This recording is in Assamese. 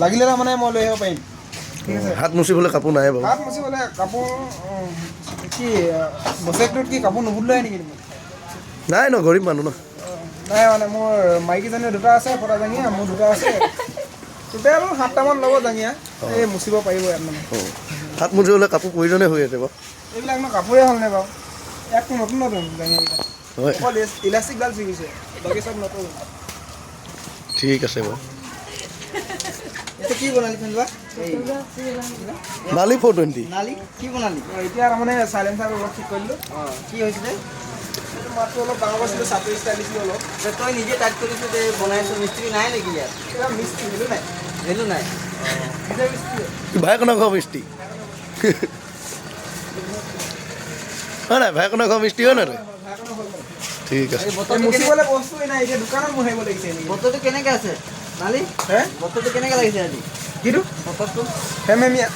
লাগিলে তাৰমানে মই লৈ আহিব পাৰিম ঠিক আছে হাত মুচিবলৈ কাপোৰ নাই বাৰু হাত মুচিবলৈ কাপোৰ কি বছেকটোত কি কাপোৰ নুবুল লৈ নেকি তুমি নাই ন গৰীব মানুহ ন নাই মানে মোৰ মাইকীজনী দুটা আছে ফটা জাঙিয়া মোৰ দুটা আছে টোটেল 7টামান ল'ব জাঙিয়া এই মুচিব পাৰিব ইয়াত মানে হাত মুচিবলৈ কাপোৰ প্ৰয়োজনে হৈ আছে বাৰু এইবিলাক মই কাপোৰে হ'ল নে বাৰু ইয়াততো নতুন নতুন জাঙিয়াকেইটা হয় অকল ইলাষ্টিকডাল ছিগিছে বাকী চব নতুন ঠিক আছে বাৰু এটা কি বনালি ফেনবা নালি 420 নালি কি বনালি এতিয়া তাৰমানে চাইলেঞ্চাৰ অলপ ঠিক কৰিলোঁ কি হৈছিলে মাতটো অলপ ডাঙৰ কৰিছিলোঁ চাপৰি ষ্টাইল দিছিলোঁ অলপ তই নিজে টাইট কৰিছো যে বনাইছো মিস্ত্ৰী নাই নেকি ইয়াত এতিয়া মিস্ত্ৰী ভেলু নাই ভেলু নাই নিজে মিস্ত্ৰী ভাইকনৰ ঘৰ মিস্ত্ৰী হয় নাই ভাইকনৰ ঘৰ মিস্ত্ৰী হয় নাই তই ঠিক আছে মুচিবলৈ বস্তুৱে নাই এতিয়া দোকানত মুহাৰিব লাগিছে নেকি বতৰটো কেনেকৈ আছে নালি হে বতৰটো কেনেকৈ লাগিছে আজি কিটো বতৰটো হেমেমীয়া